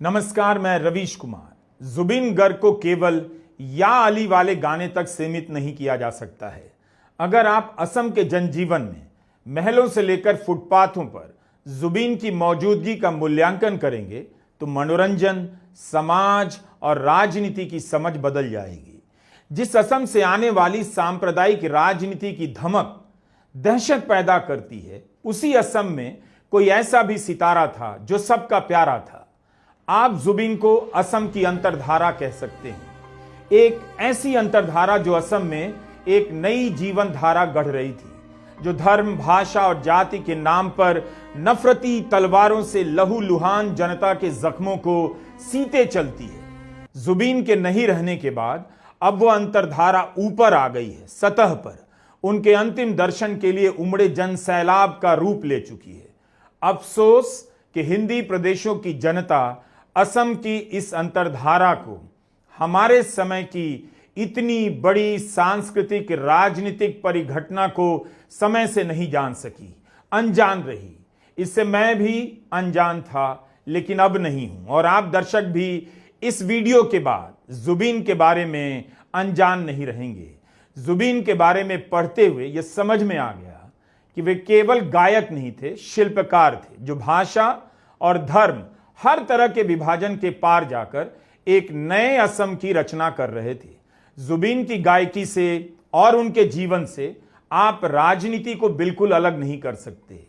नमस्कार, मैं रवीश कुमार। जुबिन गर्ग को केवल या अली वाले गाने तक सीमित नहीं किया जा सकता है। अगर आप असम के जनजीवन में महलों से लेकर फुटपाथों पर जुबिन की मौजूदगी का मूल्यांकन करेंगे तो मनोरंजन, समाज और राजनीति की समझ बदल जाएगी। जिस असम से आने वाली सांप्रदायिक राजनीति की धमक दहशत पैदा करती है, उसी असम में कोई ऐसा भी सितारा था जो सबका प्यारा था। आप जुबिन को असम की अंतरधारा कह सकते हैं, एक ऐसी अंतरधारा जो असम में एक नई जीवन धारा गढ़ रही थी, जो धर्म, भाषा और जाति के नाम पर नफरती तलवारों से लहूलुहान जनता के जख्मों को सीते चलती है। जुबिन के नहीं रहने के बाद अब वो अंतरधारा ऊपर आ गई है, सतह पर उनके अंतिम दर्शन के लिए उमड़े जन सैलाब का रूप ले चुकी है। अफसोस कि हिंदी प्रदेशों की जनता असम की इस अंतरधारा को, हमारे समय की इतनी बड़ी सांस्कृतिक राजनीतिक परिघटना को समय से नहीं जान सकी, अनजान रही। इससे मैं भी अनजान था, लेकिन अब नहीं हूं। और आप दर्शक भी इस वीडियो के बाद जुबिन के बारे में अनजान नहीं रहेंगे। जुबिन के बारे में पढ़ते हुए यह समझ में आ गया कि वे केवल गायक नहीं थे, शिल्पकार थे, जो भाषा और धर्म, हर तरह के विभाजन के पार जाकर एक नए असम की रचना कर रहे थे। जुबिन की गायकी से और उनके जीवन से आप राजनीति को बिल्कुल अलग नहीं कर सकते,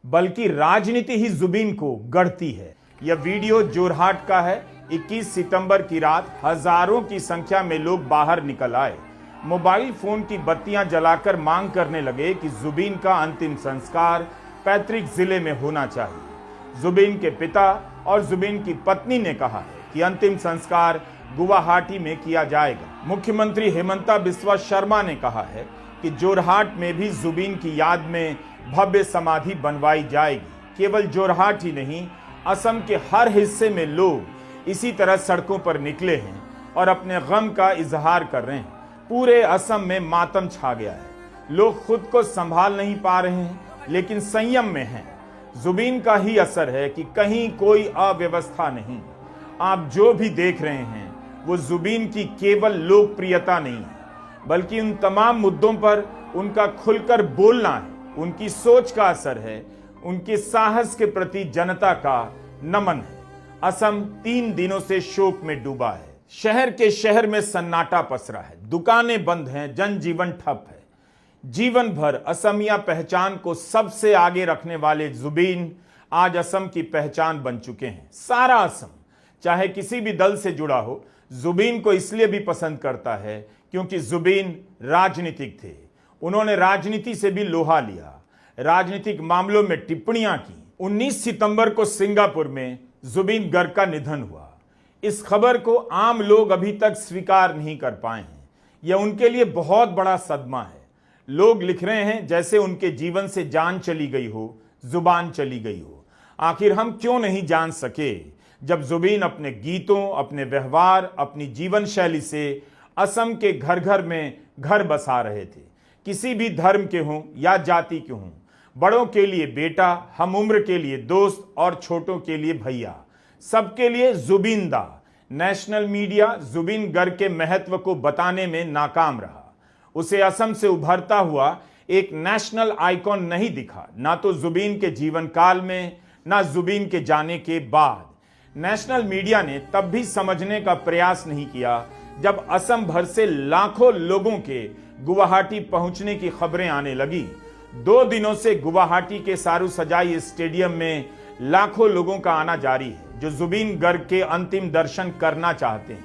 बल्कि राजनीति ही जुबिन को गढ़ती है। यह वीडियो जोरहाट का है। 21 सितंबर की रात हजारों की संख्या में लोग बाहर निकल आए, मोबाइल फोन की बत्तियां जलाकर मांग करने लगे कि जुबिन का अंतिम संस्कार पैतृक जिले में होना चाहिए। जुबिन के पिता और जुबिन की पत्नी ने कहा है कि अंतिम संस्कार गुवाहाटी में किया जाएगा। मुख्यमंत्री हेमंता बिस्वा शर्मा ने कहा है कि जोरहाट में भी जुबिन की याद में भव्य समाधि बनवाई जाएगी। केवल जोरहाट ही नहीं, असम के हर हिस्से में लोग इसी तरह सड़कों पर निकले हैं और अपने गम का इजहार कर रहे हैं। पूरे असम में मातम छा गया है। लोग खुद को संभाल नहीं पा रहे हैं, लेकिन संयम में हैं। जुबिन का ही असर है कि कहीं कोई अव्यवस्था नहीं। आप जो भी देख रहे हैं वो जुबिन की केवल लोकप्रियता नहीं है, बल्कि उन तमाम मुद्दों पर उनका खुलकर बोलना है, उनकी सोच का असर है, उनके साहस के प्रति जनता का नमन है। असम 3 दिनों से शोक में डूबा है। शहर के शहर में सन्नाटा पसरा है, दुकानें बंद हैं, जनजीवन ठप है। जीवन भर असमिया पहचान को सबसे आगे रखने वाले जुबिन आज असम की पहचान बन चुके हैं। सारा असम, चाहे किसी भी दल से जुड़ा हो, जुबिन को इसलिए भी पसंद करता है क्योंकि जुबिन राजनीतिक थे। उन्होंने राजनीति से भी लोहा लिया, राजनीतिक मामलों में टिप्पणियां की। 19 सितंबर को सिंगापुर में जुबिन गर्ग का निधन हुआ। इस खबर को आम लोग अभी तक स्वीकार नहीं कर पाए हैं। यह उनके लिए बहुत बड़ा सदमा है। लोग लिख रहे हैं जैसे उनके जीवन से जान चली गई हो, जुबान चली गई हो। आखिर हम क्यों नहीं जान सके जब जुबिन अपने गीतों, अपने व्यवहार, अपनी जीवन शैली से असम के घर घर में घर बसा रहे थे। किसी भी धर्म के हों या जाति के हों, बड़ों के लिए बेटा, हम उम्र के लिए दोस्त और छोटों के लिए भैया, सबके लिए जुबिन दा। नेशनल मीडिया जुबिन गर्ग के महत्व को बताने में नाकाम रहा। उसे असम से उभरता हुआ एक नेशनल आइकॉन नहीं दिखा, ना तो जुबिन के जीवन काल में, ना जुबिन के जाने के बाद। नेशनल मीडिया ने तब भी समझने का प्रयास नहीं किया जब असम भर से लाखों लोगों के गुवाहाटी पहुंचने की खबरें आने लगी। 2 दिनों से गुवाहाटी के सारू सजाई स्टेडियम में लाखों लोगों का आना जारी है, जो जुबिन गर्ग के अंतिम दर्शन करना चाहते हैं।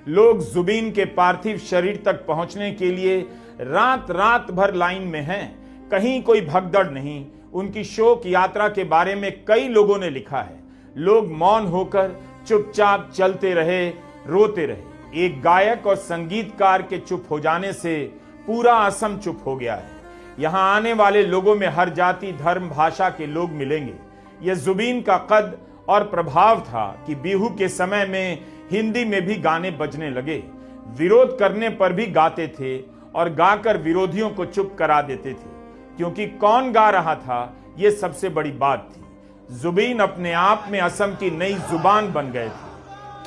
लोग जुबिन के पार्थिव शरीर तक पहुंचने के लिए रात रात भर लाइन में हैं। कहीं कोई भगदड़ नहीं। उनकी शोक यात्रा के बारे में कई लोगों ने लिखा है। लोग मौन होकर चुपचाप चलते रहे, रोते रहे। एक गायक और संगीतकार के चुप हो जाने से पूरा असम चुप हो गया है। यहां आने वाले लोगों में हर जाति, धर्म, भाषा के लोग मिलेंगे। यह जुबिन का कद और प्रभाव था कि बिहू के समय में हिंदी में भी गाने बजने लगे। विरोध करने पर भी गाते थे और गाकर विरोधियों को चुप करा देते थे, क्योंकि कौन गा रहा था यह सबसे बड़ी बात थी। जुबिन अपने आप में असम की नई जुबान बन गए थे।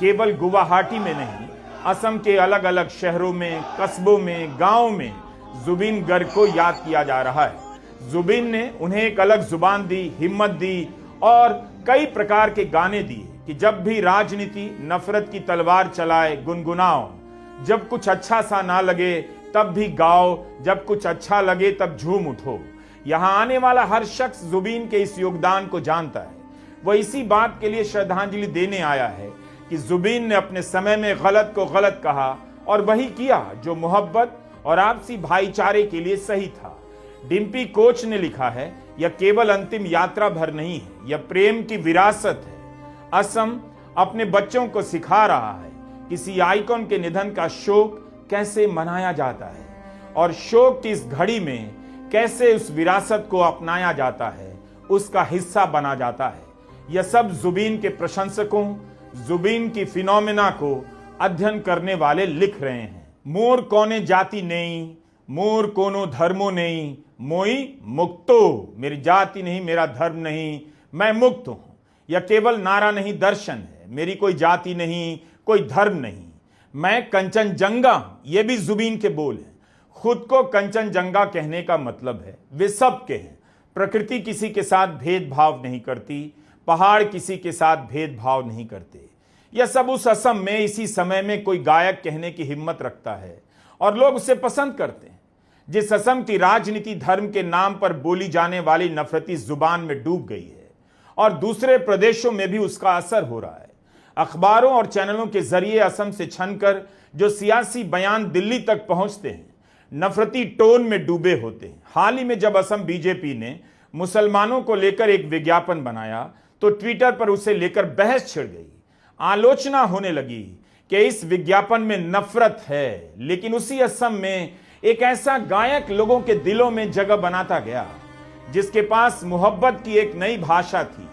केवल गुवाहाटी में नहीं, असम के अलग अलग शहरों में, कस्बों में, गांवों में जुबिन गर्ग को याद किया जा रहा है। जुबिन ने उन्हें एक अलग जुबान दी, हिम्मत दी और कई प्रकार के गाने दिए कि जब भी राजनीति नफरत की तलवार चलाए गुनगुनाओ, जब कुछ अच्छा सा ना लगे तब भी गाओ, जब कुछ अच्छा लगे तब झूम उठो। यहां आने वाला हर शख्स जुबिन के इस योगदान को जानता है। वह इसी बात के लिए श्रद्धांजलि देने आया है कि जुबिन ने अपने समय में गलत को गलत कहा और वही किया जो मोहब्बत और आपसी भाईचारे के लिए सही था। डिम्पी कोच ने लिखा है, यह केवल अंतिम यात्रा भर नहीं है, यह प्रेम की विरासत है। असम अपने बच्चों को सिखा रहा है किसी आइकॉन के निधन का शोक कैसे मनाया जाता है और शोक की इस घड़ी में कैसे उस विरासत को अपनाया जाता है, उसका हिस्सा बना जाता है। यह सब जुबिन के प्रशंसकों, जुबिन की फिनोमेना को अध्ययन करने वाले लिख रहे हैं। मोर कोने जाति नहीं, मोर कोनो धर्मो नहीं, मोई मुक्तो, मेरी जाति नहीं, मेरा धर्म नहीं, मैं मुक्त हूं। यह केवल नारा नहीं, दर्शन है। मेरी कोई जाति नहीं, कोई धर्म नहीं, मैं कंचनजंगा हूं। यह भी जुबिन के बोल हैं। खुद को कंचनजंगा कहने का मतलब है वे सब के हैं। प्रकृति किसी के साथ भेदभाव नहीं करती, पहाड़ किसी के साथ भेदभाव नहीं करते। यह सब उस असम में इसी समय में कोई गायक कहने की हिम्मत रखता है और लोग उसे पसंद करते हैं। जिस असम की राजनीति धर्म के नाम पर बोली जाने वाली नफरती जुबान में डूब गई है और दूसरे प्रदेशों में भी उसका असर हो रहा है। अखबारों और चैनलों के जरिए असम से छनकर जो सियासी बयान दिल्ली तक पहुंचते हैं, नफरती टोन में डूबे होते हैं। हाल ही में जब असम बीजेपी ने मुसलमानों को लेकर एक विज्ञापन बनाया तो ट्विटर पर उसे लेकर बहस छिड़ गई। आलोचना होने लगी कि इस विज्ञापन में नफरत है, लेकिन उसी असम में एक ऐसा गायक लोगों के दिलों में जगह बनाता गया जिसके पास मोहब्बत की एक नई भाषा थी।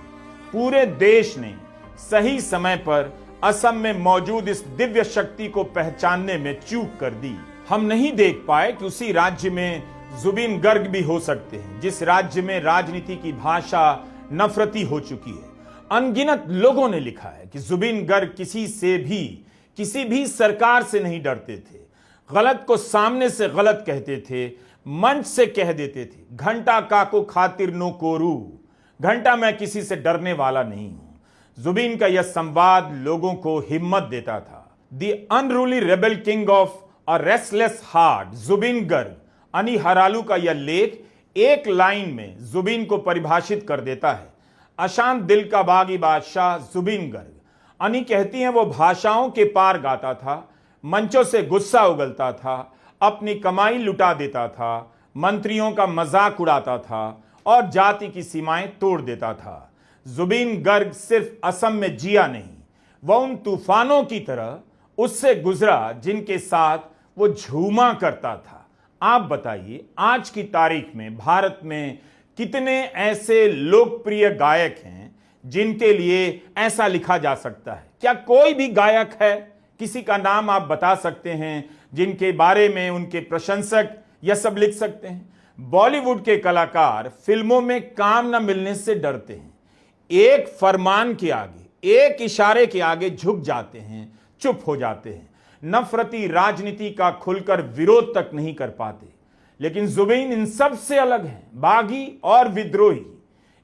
पूरे देश ने सही समय पर असम में मौजूद इस दिव्य शक्ति को पहचानने में चूक कर दी। हम नहीं देख पाए कि उसी राज्य में जुबिन गर्ग भी हो सकते हैं, जिस राज्य में राजनीति की भाषा नफरती हो चुकी है। अनगिनत लोगों ने लिखा है कि जुबिन गर्ग किसी भी सरकार से नहीं डरते थे। गलत को सामने से गलत कहते थे, मंच से कह देते थे, घंटा काको खातिर नो कोरू, घंटा मैं किसी से डरने वाला नहीं हूं। जुबिन का यह संवाद लोगों को हिम्मत देता था। The unruly rebel king of a restless heart, Zubeen Garg. अनी हरालू का यह लेख एक लाइन में जुबिन को परिभाषित कर देता है। अशांत दिल का बागी बादशाह जुबिन गर्ग। अनी कहती हैं वो भाषाओं के पार गाता था, मंचों से गुस्सा उगलता था, अपनी कमाई लुटा देता था, मंत्रियों का मजाक उड़ाता था और जाति की सीमाएं तोड़ देता था। जुबिन गर्ग सिर्फ असम में जिया नहीं, वह उन तूफानों की तरह उससे गुजरा जिनके साथ वो झूमा करता था। आप बताइए, आज की तारीख में भारत में कितने ऐसे लोकप्रिय गायक हैं जिनके लिए ऐसा लिखा जा सकता है? क्या कोई भी गायक है, किसी का नाम आप बता सकते हैं जिनके बारे में उनके प्रशंसक यह सब लिख सकते हैं? बॉलीवुड के कलाकार फिल्मों में काम न मिलने से डरते हैं। एक फरमान के आगे, एक इशारे के आगे झुक जाते हैं, चुप हो जाते हैं। नफरती राजनीति का खुलकर विरोध तक नहीं कर पाते। लेकिन जुबिन इन सब से अलग हैं, बागी और विद्रोही।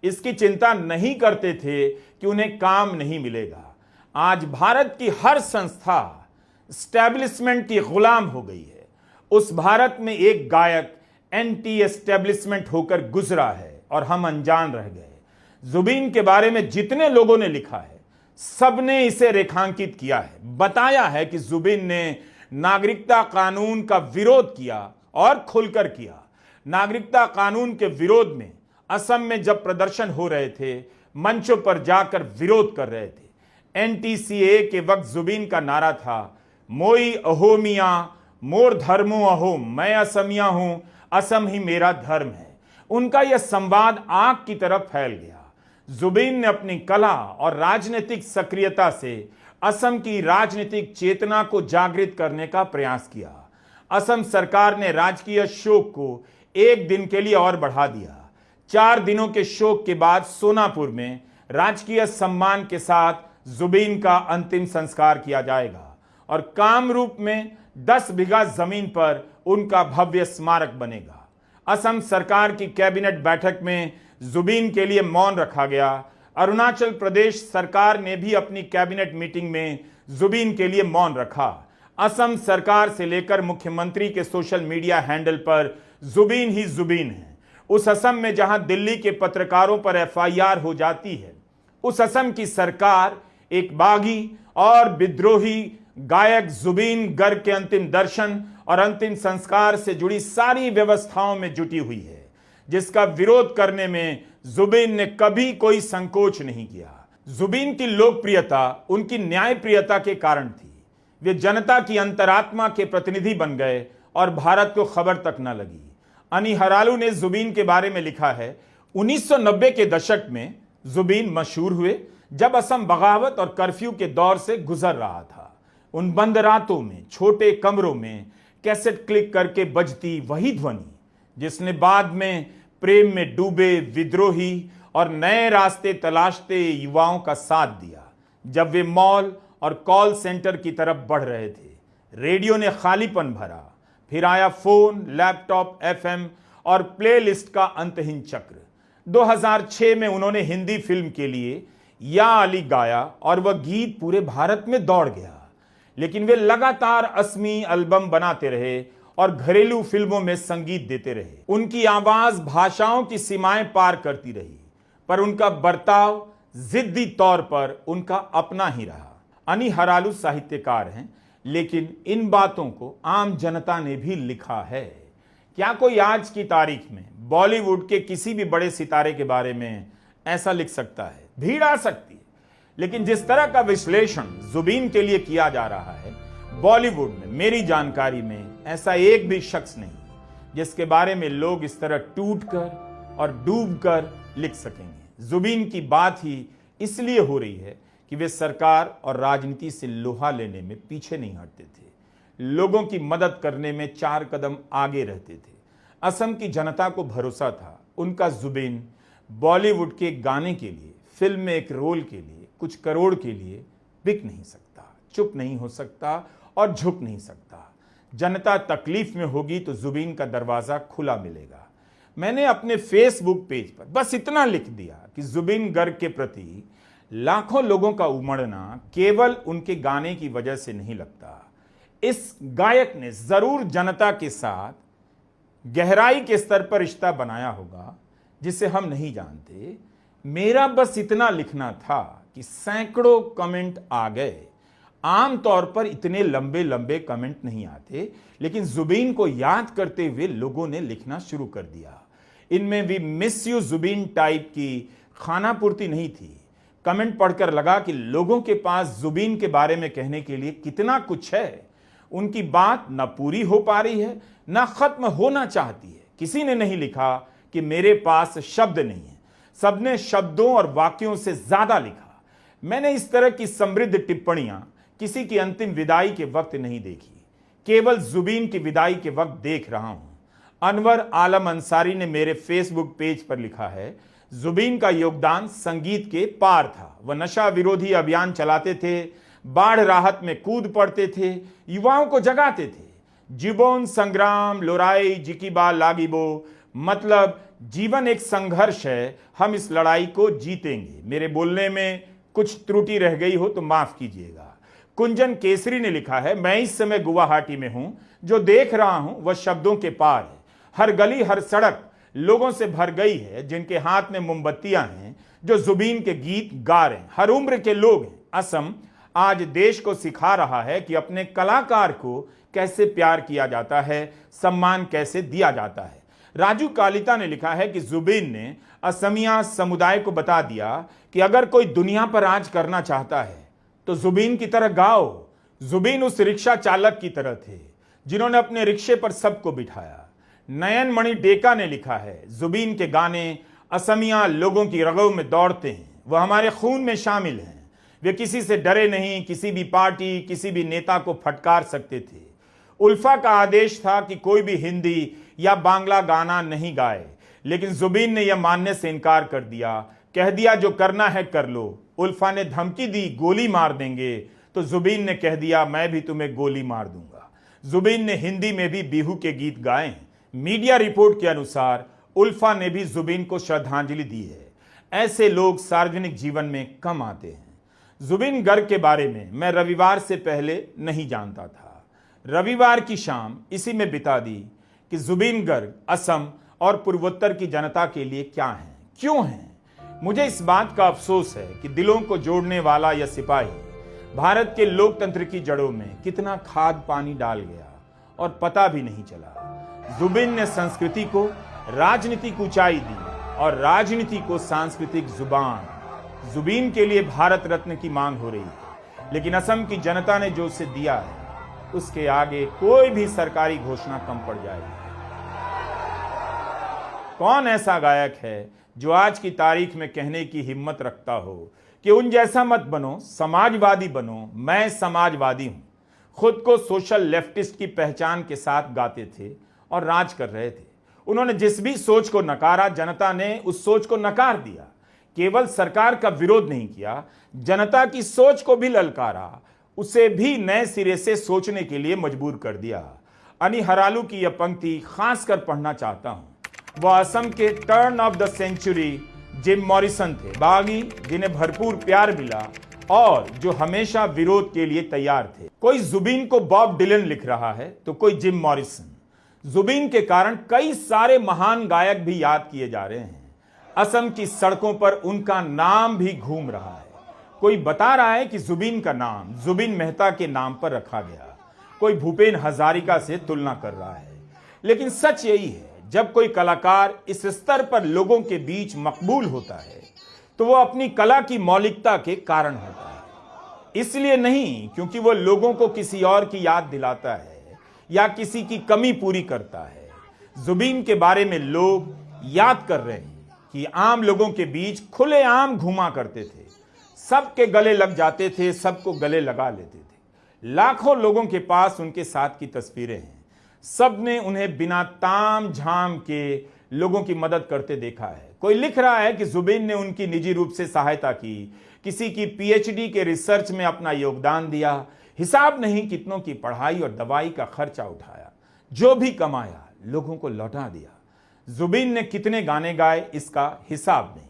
इसकी चिंता नहीं करते थे कि उन्हें काम नहीं मिलेगा। आज भारत की हर संस्था एस्टेब्लिशमेंट की गुलाम हो गई है। उस भारत में एक गायक एंटी एस्टेब्लिशमेंट होकर गुजरा है और हम अनजान रह गए। जुबिन के बारे में जितने लोगों ने लिखा है, सबने इसे रेखांकित किया है, बताया है कि जुबिन ने नागरिकता कानून का विरोध किया और खुलकर किया। नागरिकता कानून के विरोध में असम में जब प्रदर्शन हो रहे थे, मंचों पर जाकर विरोध कर रहे थे। एनटीसीए के वक्त जुबिन का नारा था, मोई अहोमिया मोर धर्मो अहो, मैं असमिया हूं, असम ही मेरा धर्म है। उनका यह संवाद आग की तरफ फैल गया। जुबिन ने अपनी कला और राजनीतिक सक्रियता से असम की राजनीतिक चेतना को जागृत करने का प्रयास किया। असम सरकार ने राजकीय शोक को एक दिन के लिए और बढ़ा दिया। 4 दिनों के शोक के बाद सोनापुर में राजकीय सम्मान के साथ जुबीन का अंतिम संस्कार किया जाएगा और कामरूप में 10 बीघा जमीन पर उनका भव्य स्मारक बनेगा। असम सरकार की कैबिनेट बैठक में जुबीन के लिए मौन रखा गया। अरुणाचल प्रदेश सरकार ने भी अपनी कैबिनेट मीटिंग में जुबीन के लिए मौन रखा। असम सरकार से लेकर मुख्यमंत्री के सोशल मीडिया हैंडल पर जुबीन ही जुबीन है। उस असम में जहां दिल्ली के पत्रकारों पर एफआईआर हो जाती है, उस असम की सरकार एक बागी और विद्रोही गायक जुबीन गर्ग के अंतिम दर्शन और अंतिम संस्कार से जुड़ी सारी व्यवस्थाओं में जुटी हुई है, जिसका विरोध करने में जुबीन ने कभी कोई संकोच नहीं किया। जुबीन की लोकप्रियता उनकी न्यायप्रियता के कारण थी। वे जनता की अंतरात्मा के प्रतिनिधि बन गए और भारत को खबर तक न लगी। अनी हरालू ने जुबीन के बारे में लिखा है, 1990 के दशक में जुबीन मशहूर हुए जब असम बगावत और कर्फ्यू के दौर से गुजर रहा था। उन बंद रातों में छोटे कमरों में कैसेट क्लिक करके बजती वही ध्वनि जिसने बाद में प्रेम में डूबे विद्रोही और नए रास्ते तलाशते युवाओं का साथ दिया। जब वे मॉल और कॉल सेंटर की तरफ बढ़ रहे थे, रेडियो ने खालीपन भरा। फिर आया फोन, लैपटॉप, एफएम और प्लेलिस्ट का अंतहीन चक्र। 2006 में उन्होंने हिंदी फिल्म के लिए या अली गाया और वह गीत पूरे भारत में दौड़ गया। लेकिन वे लगातार असमी एल्बम बनाते रहे और घरेलू फिल्मों में संगीत देते रहे। उनकी आवाज भाषाओं की सीमाएं पार करती रही, पर उनका बर्ताव जिद्दी तौर पर उनका अपना ही रहा। अनी हरालू साहित्यकार हैं, लेकिन इन बातों को आम जनता ने भी लिखा है। क्या कोई आज की तारीख में बॉलीवुड के किसी भी बड़े सितारे के बारे में ऐसा लिख सकता है? भीड़ आ सकती है, लेकिन जिस तरह का विश्लेषण जुबीन के लिए किया जा रहा है, बॉलीवुड में मेरी जानकारी में ऐसा एक भी शख्स नहीं जिसके बारे में लोग इस तरह टूटकर और डूबकर लिख सकेंगे। जुबीन की बात ही इसलिए हो रही है कि वे सरकार और राजनीति से लोहा लेने में पीछे नहीं हटते थे, लोगों की मदद करने में 4 कदम आगे रहते थे। असम की जनता को भरोसा था उनका जुबीन बॉलीवुड के गाने के लिए, फिल्म में एक रोल के लिए, कुछ करोड़ के लिए बिक नहीं सकता, चुप नहीं हो सकता और झुक नहीं सकता। जनता तकलीफ में होगी तो जुबीन का दरवाजा खुला मिलेगा। मैंने अपने फेसबुक पेज पर बस इतना लिख दिया कि जुबीन गर्ग के प्रति लाखों लोगों का उमड़ना केवल उनके गाने की वजह से नहीं लगता। इस गायक ने जरूर जनता के साथ गहराई के स्तर पर रिश्ता बनाया होगा जिसे हम नहीं जानते। मेरा बस इतना लिखना था कि सैकड़ों कमेंट आ गए। आमतौर पर इतने लंबे लंबे कमेंट नहीं आते, लेकिन जुबीन को याद करते हुए लोगों ने लिखना शुरू कर दिया। इनमें भी मिस यू जुबीन टाइप की खानापूर्ति नहीं थी। कमेंट पढ़कर लगा कि लोगों के पास जुबीन के बारे में कहने के लिए कितना कुछ है। उनकी बात न पूरी हो पा रही है, न खत्म होना चाहती है। किसी ने नहीं लिखा कि मेरे पास शब्द नहीं है, सबने शब्दों और वाक्यों से ज्यादा लिखा। मैंने इस तरह की समृद्ध टिप्पणियां किसी की अंतिम विदाई के वक्त नहीं देखी, केवल जुबीन की विदाई के वक्त देख रहा हूं। अनवर आलम अंसारी ने मेरे फेसबुक पेज पर लिखा है, जुबीन का योगदान संगीत के पार था। वह नशा विरोधी अभियान चलाते थे, बाढ़ राहत में कूद पड़ते थे, युवाओं को जगाते थे। जीवन संग्राम लोराई जिकीबा लागिबो, मतलब जीवन एक संघर्ष है, हम इस लड़ाई को जीतेंगे। मेरे बोलने में कुछ त्रुटि रह गई हो तो माफ कीजिएगा। कुंजन केसरी ने लिखा है, मैं इस समय गुवाहाटी में हूं, जो देख रहा हूं वह शब्दों के पार है। हर गली हर सड़क लोगों से भर गई है, जिनके हाथ में मोमबत्तियां हैं, जो जुबीन के गीत गा रहे हैं। हर उम्र के लोग हैं। असम आज देश को सिखा रहा है कि अपने कलाकार को कैसे प्यार किया जाता है, सम्मान कैसे दिया जाता है। राजू कालिता ने लिखा है कि जुबीन ने असमिया समुदाय को बता दिया कि अगर कोई दुनिया पर राज करना चाहता है तो जुबीन की तरह गाओ। जुबीन उस रिक्शा चालक की तरह थे जिन्होंने अपने रिक्शे पर सबको बिठाया। नयन मणि डेका ने लिखा है, जुबीन के गाने असमिया लोगों की रगों में दौड़ते हैं, वह हमारे खून में शामिल हैं। वे किसी से डरे नहीं, किसी भी पार्टी किसी भी नेता को फटकार सकते थे। उल्फा का आदेश था कि कोई भी हिंदी या बांग्ला गाना नहीं गाए, लेकिन जुबीन ने यह मानने से इनकार कर दिया, कह दिया जो करना है कर लो, उल्फा ने धमकी दी गोली मार देंगे, तो जुबीन ने कह दिया मैं भी तुम्हें गोली मार दूंगा। जुबीन ने हिंदी में भी बिहू के गीत गाए। मीडिया रिपोर्ट के अनुसार उल्फा ने भी जुबीन को श्रद्धांजलि दी है। ऐसे लोग सार्वजनिक जीवन में कम आते हैं। जुबीन गर्ग के बारे में मैं रविवार से पहले नहीं जानता था। रविवार की शाम इसी में बिता दी कि जुबीन गर्ग असम और पूर्वोत्तर की जनता के लिए क्या हैं, क्यों हैं। मुझे इस बात का अफसोस है कि दिलों को जोड़ने वाला यह सिपाही भारत के लोकतंत्र की जड़ों में कितना खाद पानी डाल गया और पता भी नहीं चला। जुबीन ने संस्कृति को राजनीतिक ऊंचाई दी और राजनीति को सांस्कृतिक जुबान। जुबीन के लिए भारत रत्न की मांग हो रही है, लेकिन असम की जनता ने जो उसे दिया है उसके आगे कोई भी सरकारी घोषणा कम पड़ जाएगी। कौन ऐसा गायक है जो आज की तारीख में कहने की हिम्मत रखता हो कि उन जैसा मत बनो, समाजवादी बनो, मैं समाजवादी हूं। खुद को सोशल लेफ्टिस्ट की पहचान के साथ गाते थे और राज कर रहे थे। उन्होंने जिस भी सोच को नकारा, जनता ने उस सोच को नकार दिया। केवल सरकार का विरोध नहीं किया, जनता की सोच को भी ललकारा, उसे भी नए सिरे से सोचने के लिए मजबूर कर दिया। अनि हरालू की यह पंक्ति खासकर पढ़ना चाहता हूं। वह असम के turn of the century Jim Morrison थे, बागी जिन्हें भरपूर प्यार मिला और जो हमेशा विरोध के लिए तैयार थे। कोई जुबीन को बॉब डिलन लिख रहा है तो कोई जिम मॉरिसन। जुबीन के कारण कई सारे महान गायक भी याद किए जा रहे हैं। असम की सड़कों पर उनका नाम भी घूम रहा है। कोई बता रहा है कि जुबीन का नाम जुबीन मेहता के नाम पर रखा गया। कोई भूपेन हजारिका से तुलना कर रहा है। लेकिन सच यही है, जब कोई कलाकार इस स्तर पर लोगों के बीच मकबूल होता है तो वो अपनी कला की मौलिकता के कारण होता है, इसलिए नहीं क्योंकि वो लोगों को किसी और की याद दिलाता है या किसी की कमी पूरी करता है। जुबीन के बारे में लोग याद कर रहे हैं कि आम लोगों के बीच खुलेआम घुमा करते थे, सबके गले लग जाते थे, सबको गले लगा लेते थे। लाखों लोगों के पास उनके साथ की तस्वीरें हैं। सबने उन्हें बिना ताम झाम के लोगों की मदद करते देखा है। कोई लिख रहा है कि जुबीन ने उनकी निजी रूप से सहायता की, किसी की पीएचडी के रिसर्च में अपना योगदान दिया, हिसाब नहीं कितनों की पढ़ाई और दवाई का खर्चा उठाया, जो भी कमाया लोगों को लौटा दिया। जुबीन ने कितने गाने गाए इसका हिसाब नहीं।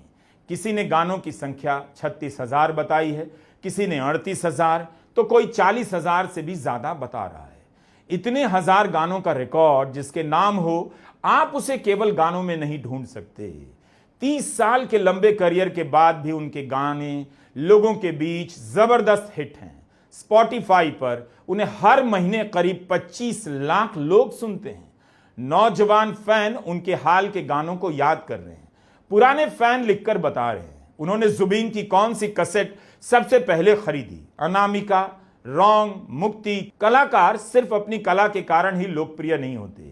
किसी ने गानों की संख्या 36,000 बताई है, किसी ने 38,000, तो कोई 40,000 से भी ज्यादा बता रहा है। इतने हजार गानों का रिकॉर्ड जिसके नाम हो, आप उसे केवल गानों में नहीं ढूंढ सकते। 30 साल के लंबे करियर के बाद भी उनके गाने लोगों के बीच जबरदस्त हिट हैं। स्पॉटिफाई पर उन्हें हर महीने करीब 25 लाख लोग सुनते हैं। नौजवान फैन उनके हाल के गानों को याद कर रहे हैं। पुराने फैन लिखकर बता रहे हैं उन्होंने जुबीन की कौन सी कैसेट सबसे पहले खरीदी। अनामिका, रॉन्ग, मुक्ति। कलाकार सिर्फ अपनी कला के कारण ही लोकप्रिय नहीं होते।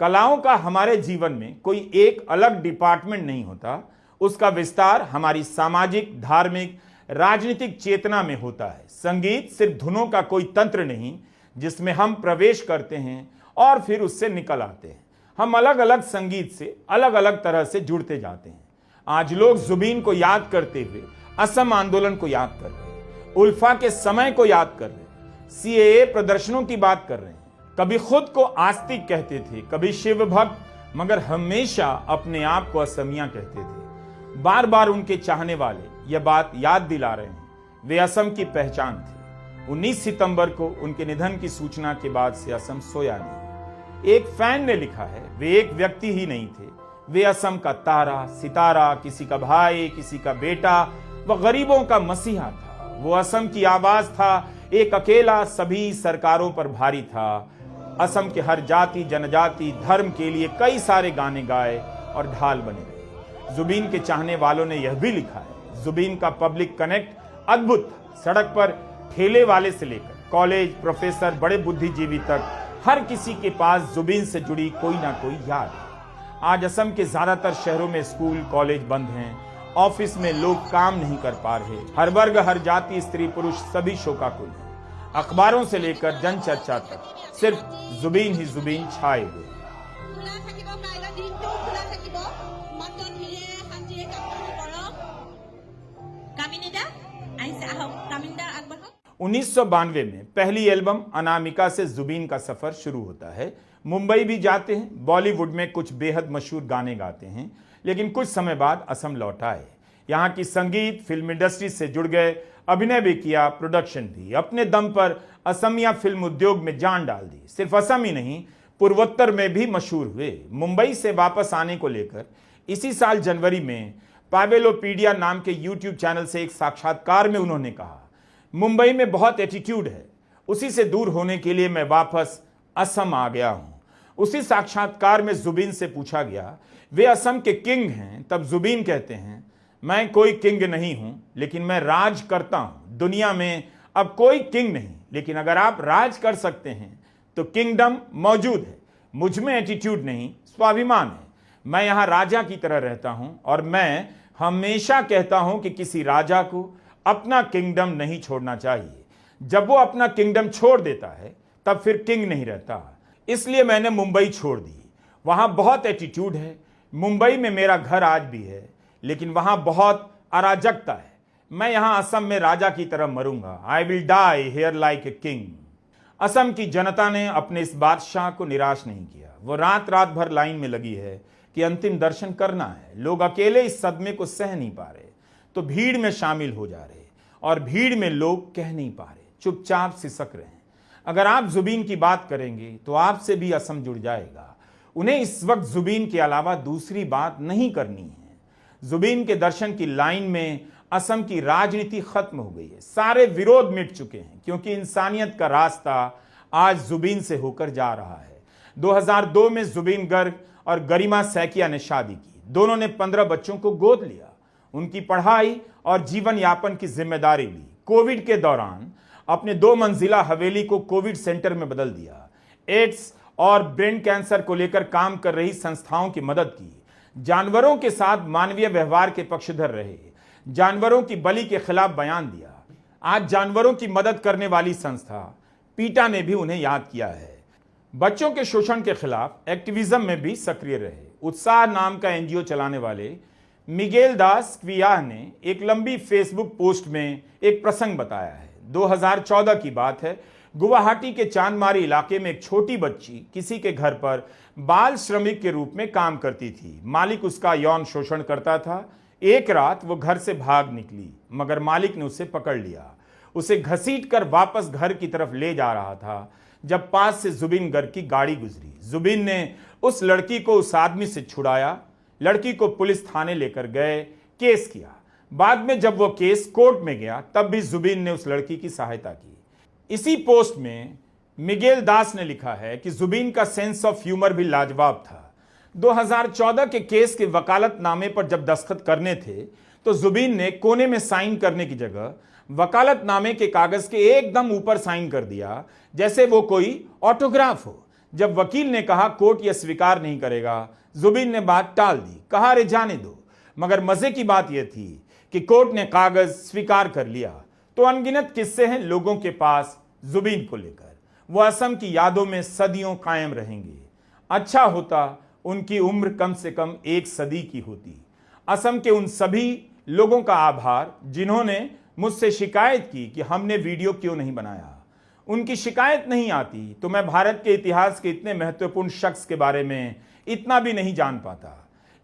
कलाओं का हमारे जीवन में कोई एक अलग डिपार्टमेंट नहीं होता, उसका विस्तार हमारी सामाजिक, धार्मिक, राजनीतिक चेतना में होता है। संगीत सिर्फ धुनों का कोई तंत्र नहीं जिसमें हम प्रवेश करते हैं और फिर उससे निकल आते हैं। हम अलग अलग संगीत से अलग अलग तरह से जुड़ते जाते हैं। आज लोग जुबीन को याद करते हुए असम आंदोलन को याद कर रहे हैं, उल्फा के समय को याद कर रहे हैं, सीएए प्रदर्शनों की बात कर रहे हैं। कभी खुद को आस्तिक कहते थे, कभी शिव भक्त, मगर हमेशा अपने आप को असमिया कहते थे। बार बार उनके चाहने वाले यह बात याद दिला रहे हैं, वे असम की पहचान थे। 19 सितंबर को उनके निधन की सूचना के बाद से असम सोया नहीं। एक फैन ने लिखा है, वे एक व्यक्ति ही नहीं थे, वे असम का तारा, सितारा, किसी का भाई, किसी का बेटा, वह गरीबों का मसीहा था। वो असम की आवाज था, एक अकेला सभी सरकारों पर भारी था। असम के हर जाति, जनजाति, धर्म के लिए कई सारे गाने गाए और ढाल बने। जुबीन के चाहने वालों ने यह भी लिखा है, जुबीन का पब्लिक कनेक्ट अद्भुत। सड़क पर ठेले वाले से लेकर कॉलेज प्रोफेसर, बड़े बुद्धिजीवी तक हर किसी के पास जुबीन से जुड़ी कोई ना कोई याद है। आज असम के ज्यादातर शहरों में स्कूल कॉलेज बंद हैं, ऑफिस में लोग काम नहीं कर पा रहे। हर वर्ग, हर जाति, स्त्री पुरुष सभी शोकाकुल हैं। अखबारों से लेकर जनचर्चा तक सिर्फ जुबीन ही जुबीन छाए हुए। Kaminida? 1992 में पहली एल्बम अनामिका से जुबीन का सफर शुरू होता है। मुंबई भी जाते हैं, बॉलीवुड में कुछ बेहद मशहूर गाने गाते हैं, लेकिन कुछ समय बाद असम लौट आए। यहाँ की संगीत फिल्म इंडस्ट्री से जुड़ गए, अभिनय भी किया, प्रोडक्शन भी। अपने दम पर असमिया फिल्म उद्योग में जान डाल दी। सिर्फ असम ही नहीं, पूर्वोत्तर में भी मशहूर हुए। मुंबई से वापस आने को लेकर इसी साल जनवरी में पावेलोपीडिया नाम के यूट्यूब चैनल से एक साक्षात्कार में उन्होंने कहा, मुंबई में बहुत एटीट्यूड है, उसी से दूर होने के लिए मैं वापस असम आ गया हूं। उसी साक्षात्कार में जुबीन से पूछा गया वे असम के किंग हैं, तब जुबीन कहते हैं मैं कोई किंग नहीं हूं, लेकिन मैं राज करता हूं। दुनिया में अब कोई किंग नहीं, लेकिन अगर आप राज कर सकते हैं तो किंगडम मौजूद है। मुझ में एटीट्यूड नहीं, स्वाभिमान है। मैं यहां राजा की तरह रहता हूं और मैं हमेशा कहता हूं कि किसी राजा को अपना किंगडम नहीं छोड़ना चाहिए। जब वो अपना किंगडम छोड़ देता है तब फिर किंग नहीं रहता। इसलिए मैंने मुंबई छोड़ दी। वहां बहुत एटीट्यूड है। मुंबई में मेरा घर आज भी है, लेकिन वहां बहुत अराजकता है। मैं यहां असम में राजा की तरह मरूंगा। I will die here like a king. Assam की जनता ने अपने इस बादशाह को निराश नहीं किया। वो रात रात भर लाइन में लगी है कि अंतिम दर्शन करना है। लोग अकेले इस सदमे को सह नहीं पा रहे तो भीड़ में शामिल हो जा रहे, और भीड़ में लोग कह नहीं पा रहे, चुपचाप सिसक रहे हैं। अगर आप जुबीन की बात करेंगे तो आपसे भी असम जुड़ जाएगा। उन्हें इस वक्त जुबीन के अलावा दूसरी बात नहीं करनी है। जुबीन के दर्शन की लाइन में असम की राजनीति खत्म हो गई है। सारे विरोध मिट चुके हैं, क्योंकि इंसानियत का रास्ता आज जुबीन से होकर जा रहा है। 2002 में जुबीन गर्ग और गरिमा सैकिया ने शादी की। दोनों ने 15 बच्चों को गोद लिया। उनकी पढ़ाई और जीवन यापन की जिम्मेदारी ली। कोविड के दौरान अपने 2 मंजिला हवेली को कोविड सेंटर में बदल दिया। एड्स और ब्रेन कैंसर को लेकर काम कर रही संस्थाओं की मदद की। जानवरों के साथ मानवीय व्यवहार के पक्षधर रहे। जानवरों की बलि के खिलाफ बयान दिया। आज जानवरों की मदद करने वाली संस्था पीटा ने भी उन्हें याद किया है। बच्चों के शोषण के खिलाफ एक्टिविज्म में भी सक्रिय रहे। उत्साह नाम का एनजीओ चलाने वाले मिगेल दास क्वियाह ने एक लंबी फेसबुक पोस्ट में एक प्रसंग बताया है। 2014 की बात है। गुवाहाटी के चांदमारी इलाके में एक छोटी बच्ची किसी के घर पर बाल श्रमिक के रूप में काम करती थी। मालिक उसका यौन शोषण करता था। एक रात वो घर से भाग निकली, मगर मालिक ने उसे पकड़ लिया। उसे घसीटकर वापस घर की तरफ ले जा रहा था जब पास से जुबीन गर्ग की गाड़ी गुजरी। जुबीन ने उस लड़की को उस आदमी से छुड़ाया। लड़की को पुलिस थाने लेकर गए, केस किया। बाद में जब वो केस कोर्ट में गया तब भी जुबीन ने उस लड़की की सहायता की। इसी पोस्ट में मिगेल दास ने लिखा है कि जुबीन का सेंस ऑफ ह्यूमर भी लाजवाब था। 2014 के केस के वकालतनामे पर जब दस्तखत करने थे तो जुबीन ने कोने में साइन करने की जगह वकालतनामे के कागज के एकदम ऊपर साइन कर दिया, जैसे वो कोई ऑटोग्राफ हो। जब वकील ने कहा कोर्ट यह स्वीकार नहीं करेगा, जुबीन ने बात टाल दी, कहा अरे जाने दो। मगर मजे की बात यह थी कि कोर्ट ने कागज स्वीकार कर लिया। तो अनगिनत किस्से हैं लोगों के पास जुबीन को लेकर। वो असम की यादों में सदियों कायम रहेंगे। अच्छा होता उनकी उम्र कम से कम 1 सदी की होती। असम के उन सभी लोगों का आभार जिन्होंने मुझसे शिकायत की कि हमने वीडियो क्यों नहीं बनाया। उनकी शिकायत नहीं आती तो मैं भारत के इतिहास के इतने महत्वपूर्ण शख्स के बारे में इतना भी नहीं जान पाता।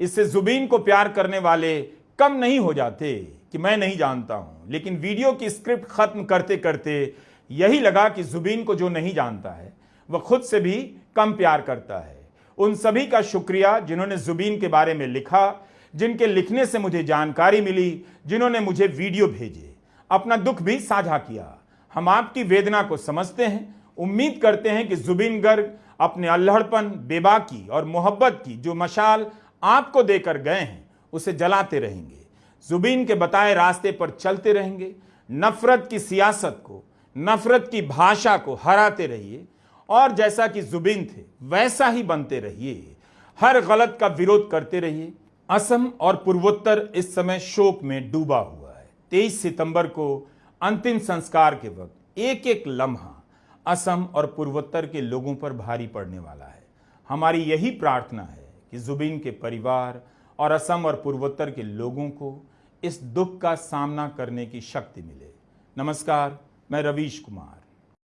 इससे जुबीन को प्यार करने वाले कम नहीं हो जाते कि मैं नहीं जानता हूं, लेकिन वीडियो की स्क्रिप्ट खत्म करते करते यही लगा कि जुबीन को जो नहीं जानता है वह खुद से भी कम प्यार करता है। उन सभी का शुक्रिया जिन्होंने जुबीन के बारे में लिखा, जिनके लिखने से मुझे जानकारी मिली, जिन्होंने मुझे वीडियो भेजे, अपना दुख भी साझा किया। हम आपकी वेदना को समझते हैं। उम्मीद करते हैं कि जुबीन गर्ग अपने अल्हड़पन, बेबाकी और मोहब्बत की जो मशाल आपको देकर गए हैं उसे जलाते रहेंगे। जुबीन के बताए रास्ते पर चलते रहेंगे। नफरत की सियासत को, नफरत की भाषा को हराते रहिए और जैसा कि जुबीन थे वैसा ही बनते रहिए। हर गलत का विरोध करते रहिए। असम और पूर्वोत्तर इस समय शोक में डूबा हुआ है। 23 सितंबर को अंतिम संस्कार के वक्त एक एक लम्हा असम और पूर्वोत्तर के लोगों पर भारी पड़ने वाला है। हमारी यही प्रार्थना है कि जुबीन के परिवार और असम और पूर्वोत्तर के लोगों को इस दुख का सामना करने की शक्ति मिले। नमस्कार, मैं रवीश कुमार।